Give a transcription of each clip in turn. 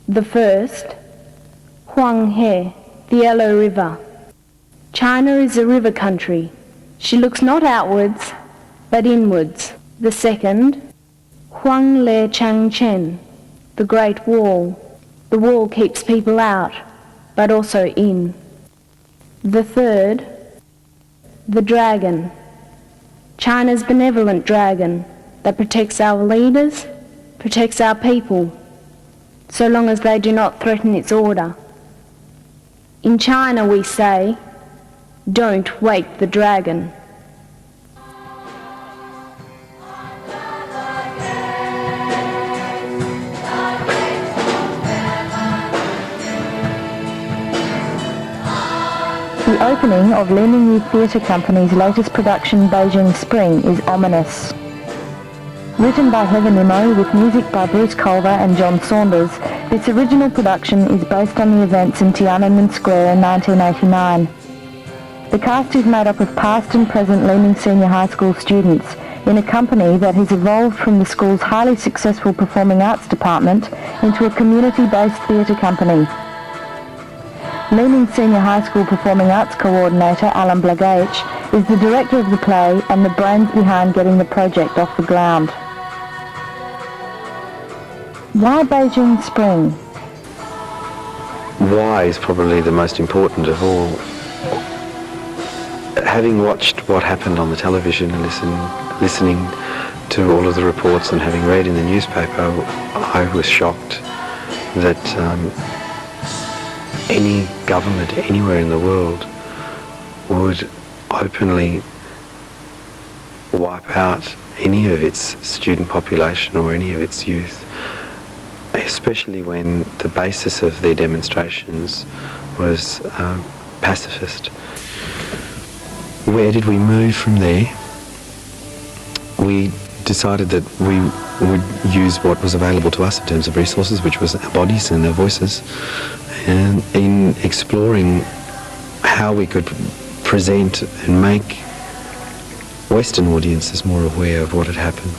The first, Huanghe, the Yellow River. China is a river country. She looks not outwards, but inwards. The second, Huangle Changchen, the Great Wall. The wall keeps people out, but also in. The third, the dragon. China's benevolent dragon that protects our leaders, protects our people, so long as they do not threaten its order. In China we say, don't wake the dragon. The opening of Leaning Youth Theatre Company's latest production, Beijing Spring, is ominous. Written by Heather Nimmo with music by Bruce Culver and John Saunders, this original production is based on the events in Tiananmen Square in 1989. The cast is made up of past and present Leaning Senior High School students in a company that has evolved from the school's highly successful performing arts department into a community-based theatre company. Leaning Senior High School Performing Arts Coordinator Alan Blagage is the director of the play and the brains behind getting the project off the ground. Why Beijing Spring? Why is probably the most important of all. Having watched what happened on the television and listening to all of the reports and having read in the newspaper, I was shocked that any government anywhere in the world would openly wipe out any of its student population or any of its youth, especially when the basis of their demonstrations was pacifist. Where did we move from there? We decided that we would use what was available to us in terms of resources, which was our bodies and our voices, and in exploring how we could present and make Western audiences more aware of what had happened.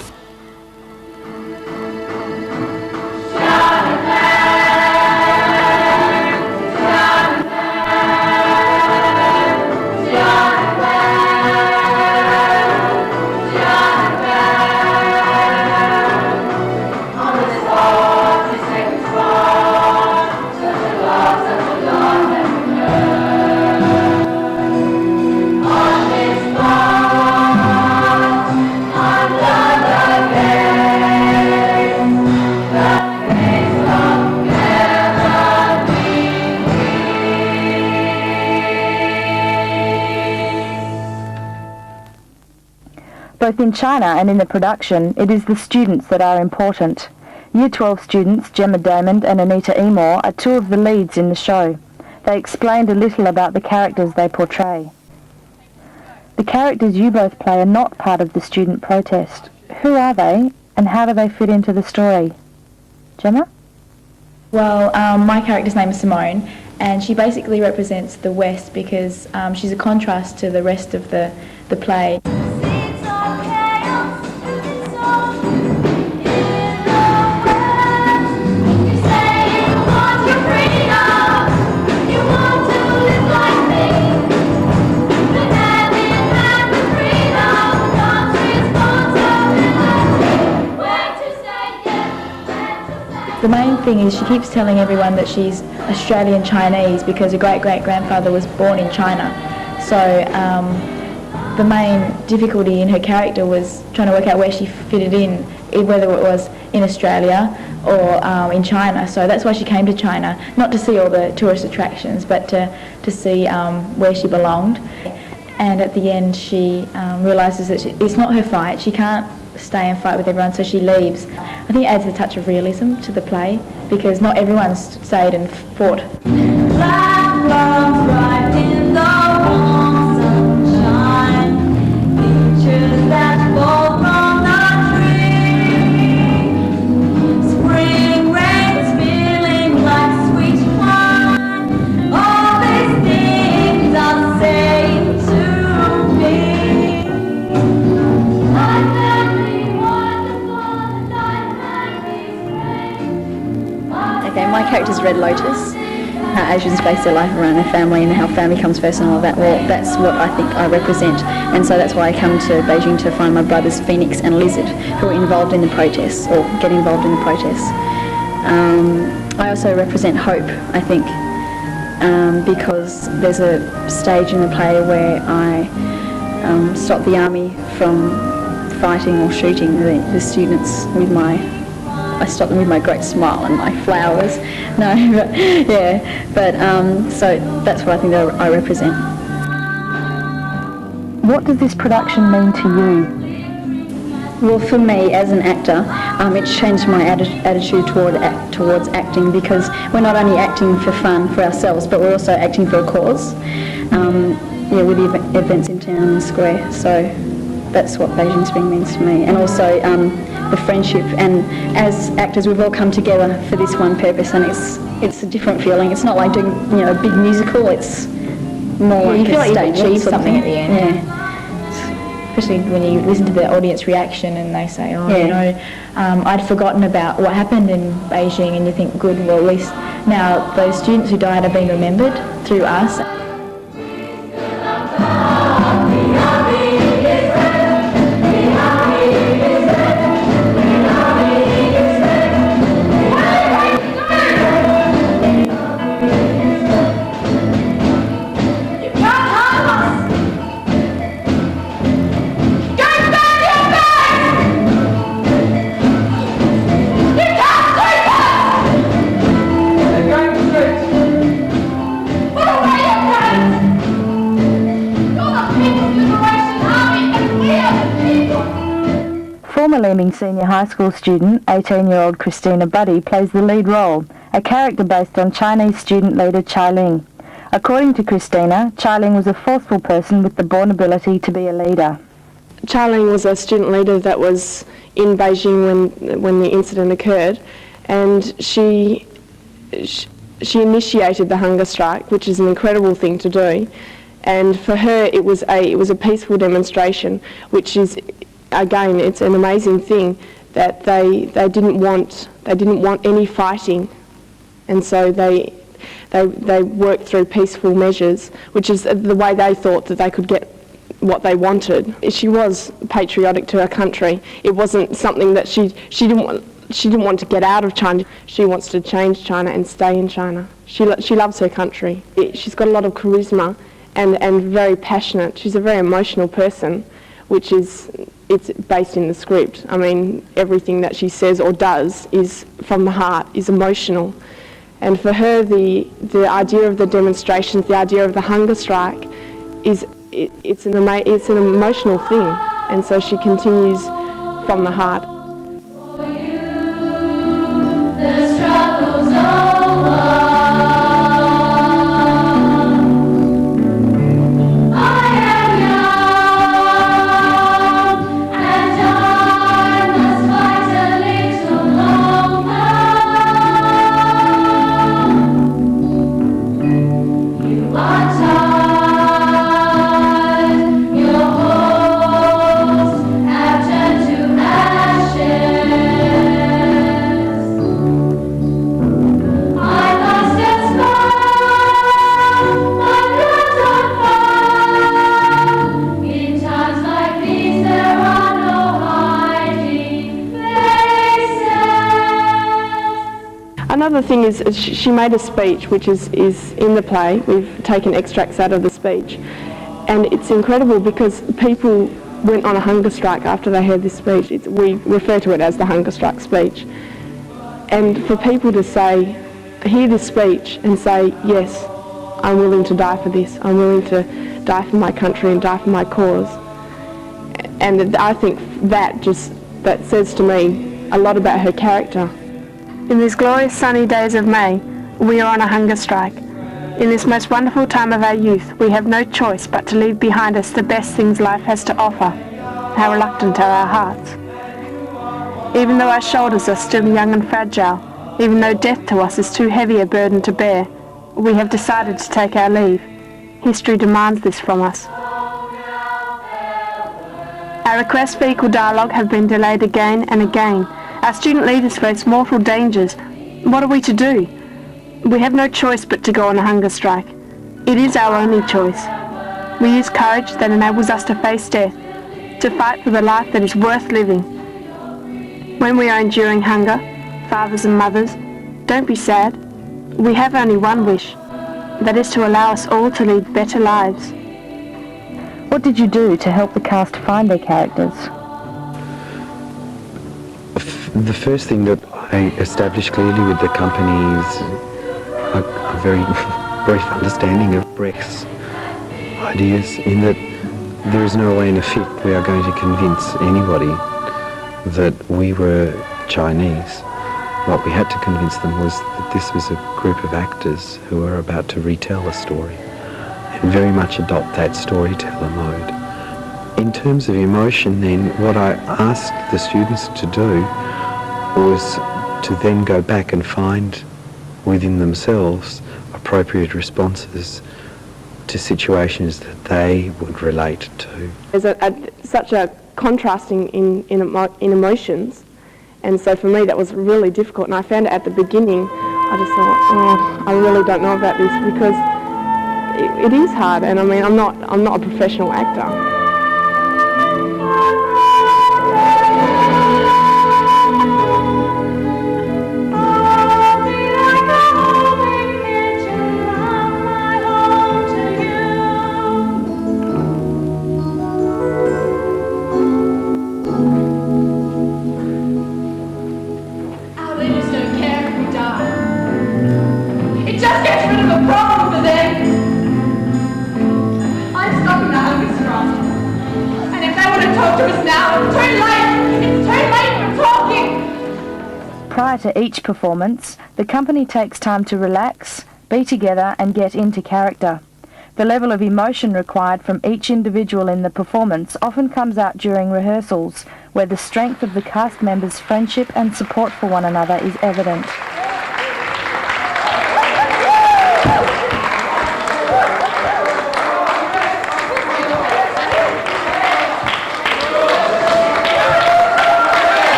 Both in China and in the production, it is the students that are important. Year 12 students, Gemma Damond and Anita Emore, are two of the leads in the show. They explained a little about the characters they portray. The characters you both play are not part of the student protest. Who are they, and how do they fit into the story? Gemma? Well, my character's name is Simone, and she basically represents the West because she's a contrast to the rest of the play. The main thing is she keeps telling everyone that she's Australian Chinese because her great-great-grandfather was born in China. So the main difficulty in her character was trying to work out where she fitted in, whether it was in Australia or in China. So that's why she came to China, not to see all the tourist attractions, but to see where she belonged. And at the end she realises that it's not her fight. She can't stay and fight with everyone, so she leaves. I think it adds a touch of realism to the play because not everyone's stayed and fought. Black clouds right in the warm sunshine, pictures that fall from the tree. Spring rain spilling like sweet wine. All these things are saying to me. Okay, my character's Red Lotus. Asians base their life around their family and how family comes first and all that. Well, that's what I think I represent, and so that's why I come to Beijing to find my brothers Phoenix and Lizard, who are involved in the protests, or get involved in the protests. I also represent hope, I think, because there's a stage in the play where I stop the army from fighting or shooting the students with I stop them with my great smile and my flowers. No, but yeah, but so that's what I think that I represent. What does this production mean to you? Well, for me as an actor, it's changed my attitude towards acting, because we're not only acting for fun for ourselves, but we're also acting for a cause. With the events in Tiananmen Square. So that's what Beijing Spring means to me, and also the friendship. And as actors, we've all come together for this one purpose, and it's a different feeling. It's not like doing a big musical. It's more like you feel a like you've stage achieved sort of something thing. at the end. Yeah. Especially when you listen to the audience reaction and they say, I'd forgotten about what happened in Beijing, and you think, good, well, at least now those students who died have been remembered through us. Former Leeming Senior High School student, 18-year-old Christina Buddy, plays the lead role, a character based on Chinese student leader Chai Ling. According to Christina, Chai Ling was a forceful person with the born ability to be a leader. Chai Ling was a student leader that was in Beijing when the incident occurred, and she initiated the hunger strike, which is an incredible thing to do. And for her, it was a peaceful demonstration, which is, again, it's an amazing thing that they didn't want any fighting, and so they worked through peaceful measures, which is the way they thought that they could get what they wanted. She was patriotic to her country. It wasn't something that she didn't want to get out of China. She wants to change China and stay in China. She loves her country. She's got a lot of charisma and very passionate. She's a very emotional person, which is, it's based in the script. I mean, everything that she says or does is from the heart, is emotional. And for her, the idea of the demonstrations, the idea of the hunger strike, it's an emotional thing. And so she continues from the heart. Another thing is she made a speech which is in the play. We've taken extracts out of the speech, and it's incredible because people went on a hunger strike after they heard this speech. We refer to it as the hunger strike speech. And for people to hear this speech and say, yes, I'm willing to die for this, I'm willing to die for my country and die for my cause. And I think that says to me a lot about her character. In these glorious sunny days of May, we are on a hunger strike. In this most wonderful time of our youth, we have no choice but to leave behind us the best things life has to offer. How reluctant are our hearts. Even though our shoulders are still young and fragile, even though death to us is too heavy a burden to bear, we have decided to take our leave. History demands this from us. Our requests for equal dialogue have been delayed again and again. Our student leaders face mortal dangers. What are we to do? We have no choice but to go on a hunger strike. It is our only choice. We use courage that enables us to face death, to fight for the life that is worth living. When we are enduring hunger, fathers and mothers, don't be sad. We have only one wish. That is to allow us all to lead better lives. What did you do to help the cast find their characters? The first thing that I established clearly with the company is a very brief understanding of Brecht's ideas, in that there is no way in a fic we are going to convince anybody that we were Chinese. What we had to convince them was that this was a group of actors who were about to retell a story and very much adopt that storyteller mode. In terms of emotion then, what I asked the students to do was to then go back and find within themselves appropriate responses to situations that they would relate to. There's such a contrasting in emotions, and so for me that was really difficult, and I found it at the beginning. I just thought, I really don't know about this, because it is hard, and I mean I'm not a professional actor. Prior to each performance, the company takes time to relax, be together and get into character. The level of emotion required from each individual in the performance often comes out during rehearsals, where the strength of the cast members' friendship and support for one another is evident.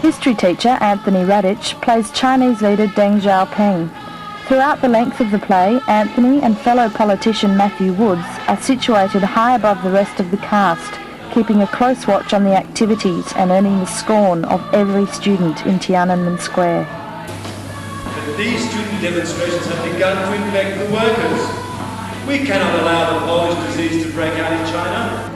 History teacher Anthony Radich plays Chinese leader Deng Xiaoping. Throughout the length of the play, Anthony and fellow politician Matthew Woods are situated high above the rest of the cast, keeping a close watch on the activities and earning the scorn of every student in Tiananmen Square. But these student demonstrations have begun to infect the workers. We cannot allow the Polish disease to break out in China.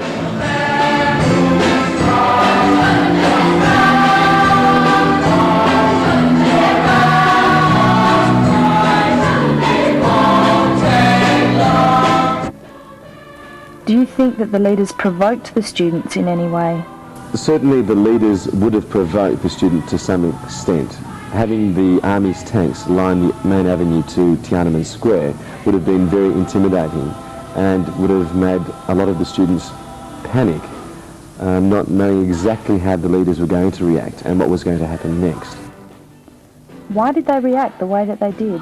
Do you think that the leaders provoked the students in any way? Certainly the leaders would have provoked the students to some extent. Having the army's tanks line the main avenue to Tiananmen Square would have been very intimidating and would have made a lot of the students panic, not knowing exactly how the leaders were going to react and what was going to happen next. Why did they react the way that they did?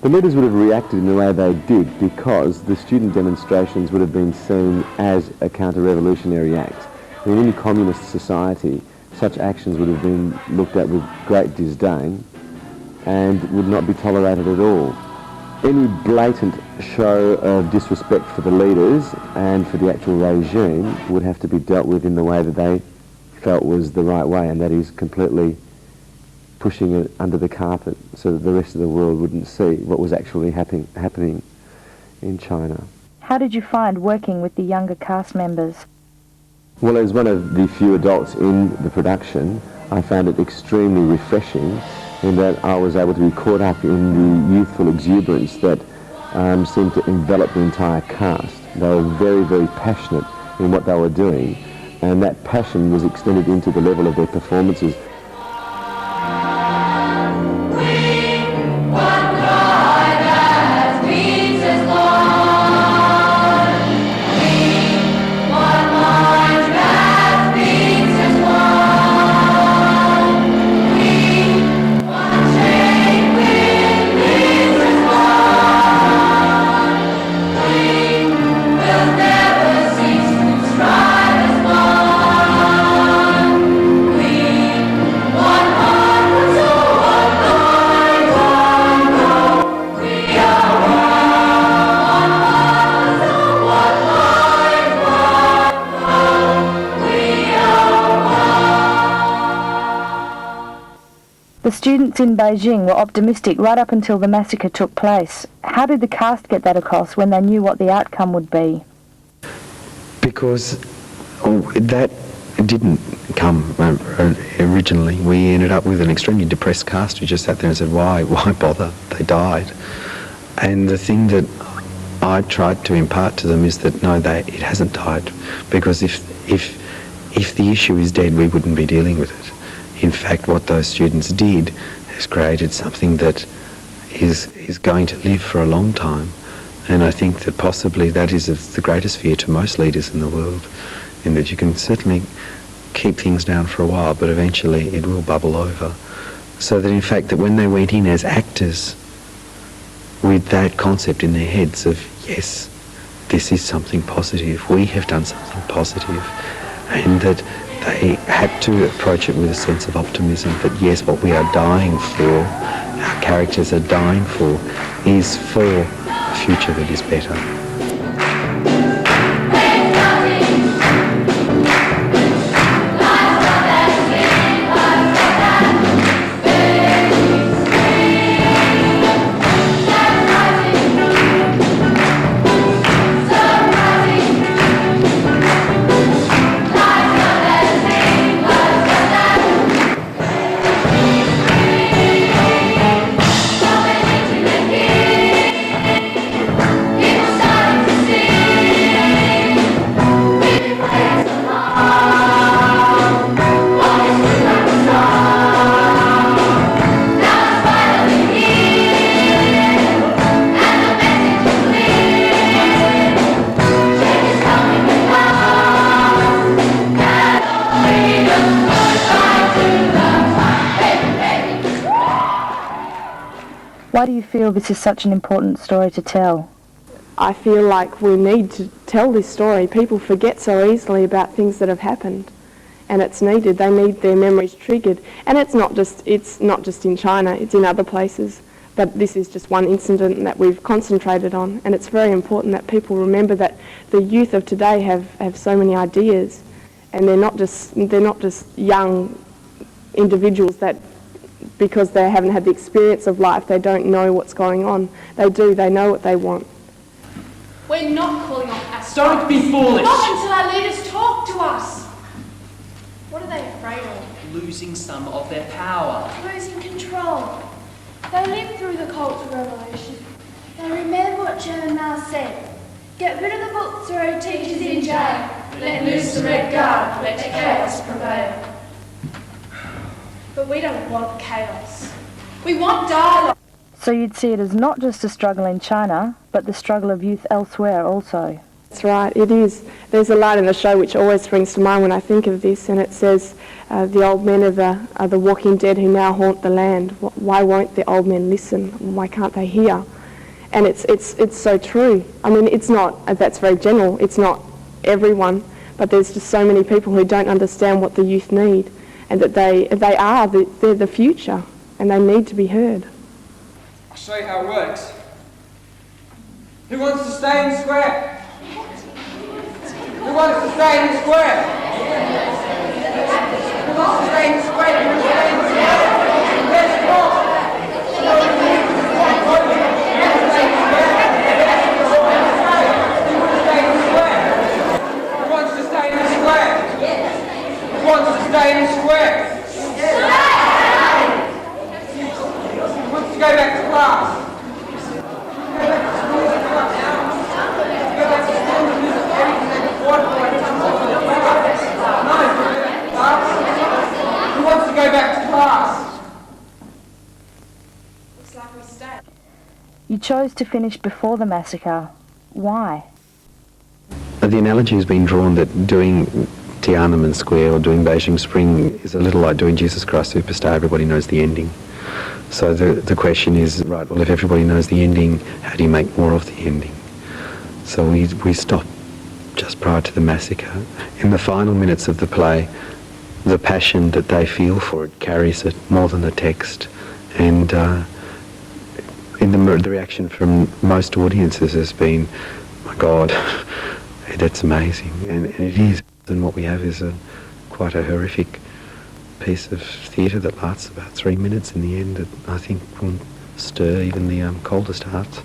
The leaders would have reacted in the way they did because the student demonstrations would have been seen as a counter-revolutionary act. In any communist society, such actions would have been looked at with great disdain and would not be tolerated at all. Any blatant show of disrespect for the leaders and for the actual regime would have to be dealt with in the way that they felt was the right way, and that is completely pushing it under the carpet so that the rest of the world wouldn't see what was actually happening in China. How did you find working with the younger cast members? Well, as one of the few adults in the production, I found it extremely refreshing in that I was able to be caught up in the youthful exuberance that seemed to envelop the entire cast. They were very, very passionate in what they were doing, and that passion was extended into the level of their performances. students in Beijing were optimistic right up until the massacre took place. How did the cast get that across when they knew what the outcome would be? Because that didn't come originally. We ended up with an extremely depressed cast who just sat there and said, why bother? They died. And the thing that I tried to impart to them is that no, it hasn't died, because if the issue is dead, we wouldn't be dealing with it. In fact, what those students did has created something that is going to live for a long time. And I think that possibly that is of the greatest fear to most leaders in the world, in that you can certainly keep things down for a while, but eventually it will bubble over. So that in fact that when they went in as actors with that concept in their heads of, yes, this is something positive, we have done something positive, and that they had to approach it with a sense of optimism that yes, what we are dying for, our characters are dying for, is for a future that is better. Why do you feel this is such an important story to tell? I feel like we need to tell this story. People forget so easily about things that have happened, and it's needed. They need their memories triggered. And it's not just in China, it's in other places. But this is just one incident that we've concentrated on, and it's very important that people remember that the youth of today have so many ideas, and they're not just young individuals that, because they haven't had the experience of life, they don't know what's going on. They do, they know what they want. We're not calling off aspiration. Don't be foolish. Not until our leaders talk to us. What are they afraid of? Losing some of their power. Losing control. They lived through the Cultural Revolution. They remember what Chairman Mao said. Get rid of the books, throw teachers in jail. Let loose the Red Guard, let chaos prevail. But we don't want chaos. We want dialogue. So you'd see it as not just a struggle in China, but the struggle of youth elsewhere also. That's right, it is. There's a line in the show which always springs to mind when I think of this, and it says, the old men are the walking dead who now haunt the land. Why won't the old men listen? Why can't they hear? And it's so true. I mean, it's not, that's very general, it's not everyone, but there's just so many people who don't understand what the youth need, and that they're the future, and they need to be heard. I'll show you how it works. Who wants to stay in the square? Who wants to stay in the square? Who wants to stay in the square? Who wants to stay in the square? Where's the ball? Who wants to stay in the square? Who wants to stay in the square? Who wants to go back to class? Who wants to go back to class? Looks like we stay. You chose to finish before the massacre. Why? The analogy has been drawn that doing Tiananmen Square or doing Beijing Spring is a little like doing Jesus Christ Superstar. Everybody knows the ending. So the question is, right, well, if everybody knows the ending, how do you make more of the ending? So we stopped just prior to the massacre. In the final minutes of the play, the passion that they feel for it carries it more than the text. And in the reaction from most audiences has been, my God, that's amazing. And it is. And what we have is quite a horrific piece of theatre that lasts about 3 minutes in the end that I think will stir even the coldest hearts.